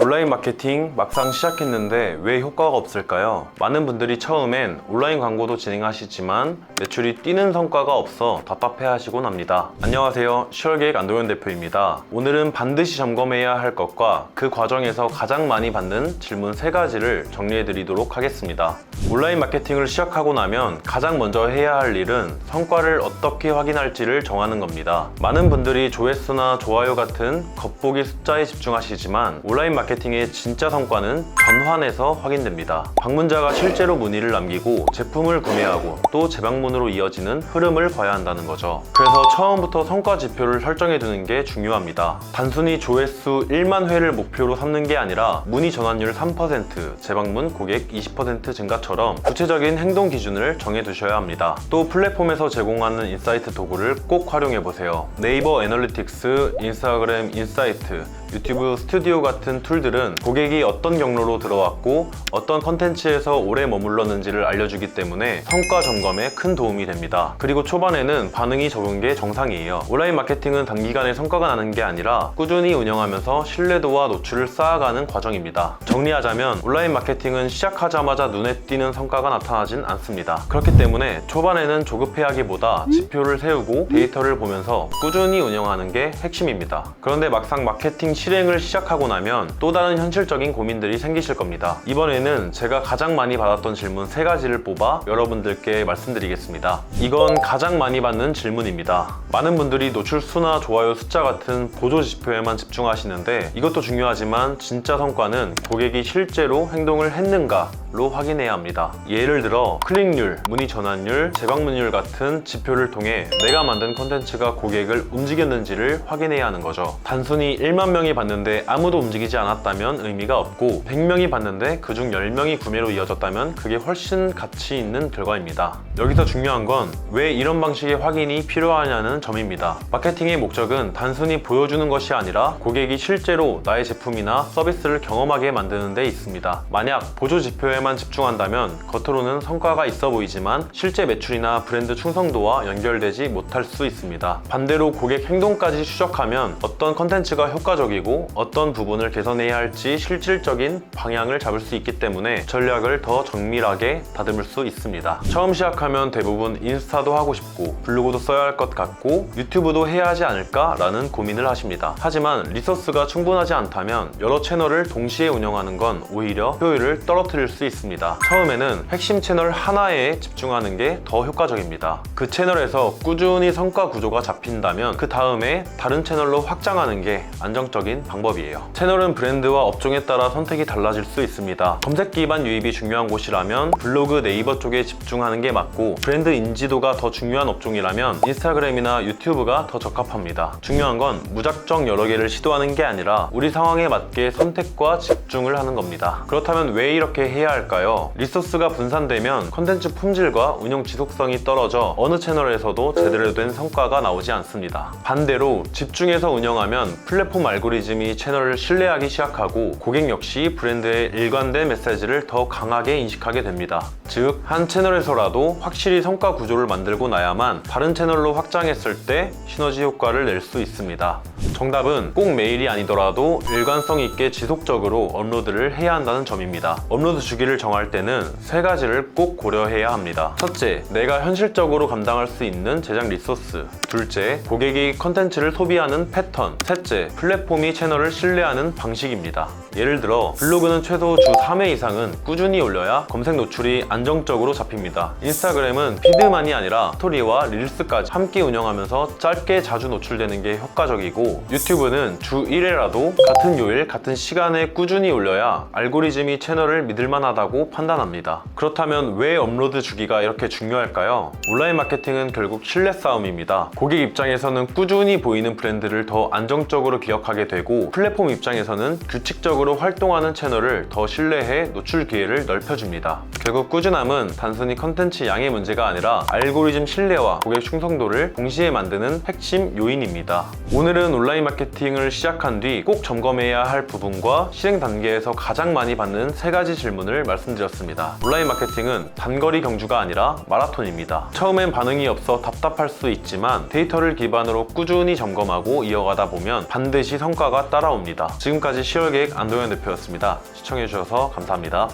온라인 마케팅 막상 시작했는데 왜 효과가 없을까요? 많은 분들이 처음엔 온라인 광고도 진행하시지만 매출이 뛰는 성과가 없어 답답해하시곤 합니다. 안녕하세요, 슈얼계획 안도현 대표입니다. 오늘은 반드시 점검해야 할 것과 그 과정에서 가장 많이 받는 질문 3가지를 정리해드리도록 하겠습니다. 온라인 마케팅을 시작하고 나면 가장 먼저 해야 할 일은 성과를 어떻게 확인할지를 정하는 겁니다. 많은 분들이 조회수나 좋아요 같은 겉보기 숫자에 집중하시지만 온라인 마케팅의 진짜 성과는 전환에서 확인됩니다. 방문자가 실제로 문의를 남기고 제품을 구매하고 또 재방문으로 이어지는 흐름을 봐야 한다는 거죠. 그래서 처음부터 성과 지표를 설정해 두는 게 중요합니다. 단순히 조회수 1만 회를 목표로 삼는 게 아니라 문의 전환율 3%, 재방문 고객 20% 증가처럼 구체적인 행동 기준을 정해 두셔야 합니다. 또 플랫폼에서 제공하는 인사이트 도구를 꼭 활용해 보세요. 네이버 애널리틱스, 인스타그램 인사이트, 유튜브 스튜디오 같은 툴들은 고객이 어떤 경로로 들어왔고 어떤 컨텐츠에서 오래 머물렀는지를 알려주기 때문에 성과 점검에 큰 도움이 됩니다. 그리고 초반에는 반응이 적은 게 정상이에요. 온라인 마케팅은 단기간에 성과가 나는 게 아니라 꾸준히 운영하면서 신뢰도와 노출을 쌓아가는 과정입니다. 정리하자면 온라인 마케팅은 시작하자마자 눈에 띄는 성과가 나타나진 않습니다. 그렇기 때문에 초반에는 조급해하기보다 지표를 세우고 데이터를 보면서 꾸준히 운영하는 게 핵심입니다. 그런데 막상 마케팅 실행을 시작하고 나면 또 다른 현실적인 고민들이 생기실 겁니다. 이번에는 제가 가장 많이 받았던 질문 3가지를 뽑아 여러분들께 말씀드리겠습니다. 이건 가장 많이 받는 질문입니다. 많은 분들이 노출수나 좋아요 숫자 같은 보조 지표에만 집중하시는데 이것도 중요하지만 진짜 성과는 고객이 실제로 행동을 했는가로 확인해야 합니다. 예를 들어 클릭률, 문의 전환율, 재방문율 같은 지표를 통해 내가 만든 콘텐츠가 고객을 움직였는지를 확인해야 하는 거죠. 단순히 1만 명이 봤는데 아무도 움직이지 않았다면 의미가 없고 100명이 봤는데 그중 10명이 구매로 이어졌다면 그게 훨씬 가치 있는 결과입니다. 여기서 중요한 건 왜 이런 방식의 확인이 필요하냐는 점입니다. 마케팅의 목적은 단순히 보여주는 것이 아니라 고객이 실제로 나의 제품이나 서비스를 경험하게 만드는 데 있습니다. 만약 보조 지표에만 집중한다면 겉으로는 성과가 있어 보이지만 실제 매출이나 브랜드 충성도와 연결되지 못할 수 있습니다. 반대로 고객 행동까지 추적하면 어떤 컨텐츠가 효과적이고 어떤 부분을 개선해야 할지 실질적인 방향을 잡을 수 있기 때문에 전략을 더 정밀하게 다듬을 수 있습니다. 처음 시작하면 대부분 인스타도 하고 싶고 블로그도 써야 할 것 같고 유튜브도 해야 하지 않을까 라는 고민을 하십니다. 하지만 리소스가 충분하지 않다면 여러 채널을 동시에 운영하는 건 오히려 효율을 떨어뜨릴 수 있습니다. 처음에는 핵심 채널 하나에 집중하는 게 더 효과적입니다. 그 채널에서 꾸준히 성과 구조가 잡힌다면 그 다음에 다른 채널로 확장하는 게 안정적인 방법이에요. 채널은 브랜드와 업종에 따라 선택이 달라질 수 있습니다. 검색 기반 유입이 중요한 곳이라면 블로그, 네이버 쪽에 집중하는 게 맞고 브랜드 인지도가 더 중요한 업종이라면 인스타그램이나 유튜브가 더 적합합니다. 중요한 건 무작정 여러 개를 시도하는 게 아니라 우리 상황에 맞게 선택과 집중을 하는 겁니다. 그렇다면 왜 이렇게 해야 할까요? 리소스가 분산되면 콘텐츠 품질과 운영 지속성이 떨어져 어느 채널에서도 제대로 된 성과가 나오지 않습니다. 반대로 집중해서 운영하면 플랫폼 알고리즘이 채널을 신뢰하기 시작하고 고객 역시 브랜드의 일관된 메시지를 더 강하게 인식하게 됩니다. 즉, 한 채널에서라도 확실히 성과 구조를 만들고 나야만 다른 채널로 확장했을 때 시너지 효과를 낼 수 있습니다. 정답은 꼭 매일이 아니더라도 일관성 있게 지속적으로 업로드를 해야 한다는 점입니다. 업로드 주기를 정할 때는 3가지를 꼭 고려해야 합니다. 첫째, 내가 현실적으로 감당할 수 있는 제작 리소스. 둘째, 고객이 컨텐츠를 소비하는 패턴. 셋째, 플랫폼이 채널을 신뢰하는 방식입니다. 예를 들어 블로그는 최소 주 3회 이상은 꾸준히 올려야 검색 노출이 안정적으로 잡힙니다. 인스타그램은 피드만이 아니라 스토리와 릴스까지 함께 운영하면서 짧게 자주 노출되는 게 효과적이고 유튜브는 주 1회라도 같은 요일 같은 시간에 꾸준히 올려야 알고리즘이 채널을 믿을만하다고 판단합니다. 그렇다면 왜 업로드 주기가 이렇게 중요할까요? 온라인 마케팅은 결국 신뢰 싸움입니다. 고객 입장에서는 꾸준히 보이는 브랜드를 더 안정적으로 기억하게 되고 플랫폼 입장에서는 규칙적으로 활동하는 채널을 더 신뢰해 노출 기회를 넓혀줍니다. 결국 꾸준함은 단순히 컨텐츠 양의 문제가 아니라 알고리즘 신뢰와 고객 충성도를 동시에 만드는 핵심 요인입니다. 오늘은 온라인 마케팅을 시작한 뒤 꼭 점검해야 할 부분과 실행 단계에서 가장 많이 받는 3가지 질문을 말씀드렸습니다. 온라인 마케팅은 단거리 경주가 아니라 마라톤입니다. 처음엔 반응이 없어 답답할 수 있지만 데이터를 기반으로 꾸준히 점검하고 이어가다 보면 반드시 성과가 효과가 따라옵니다. 지금까지 10월 계획 안동현 대표였습니다. 시청해주셔서 감사합니다.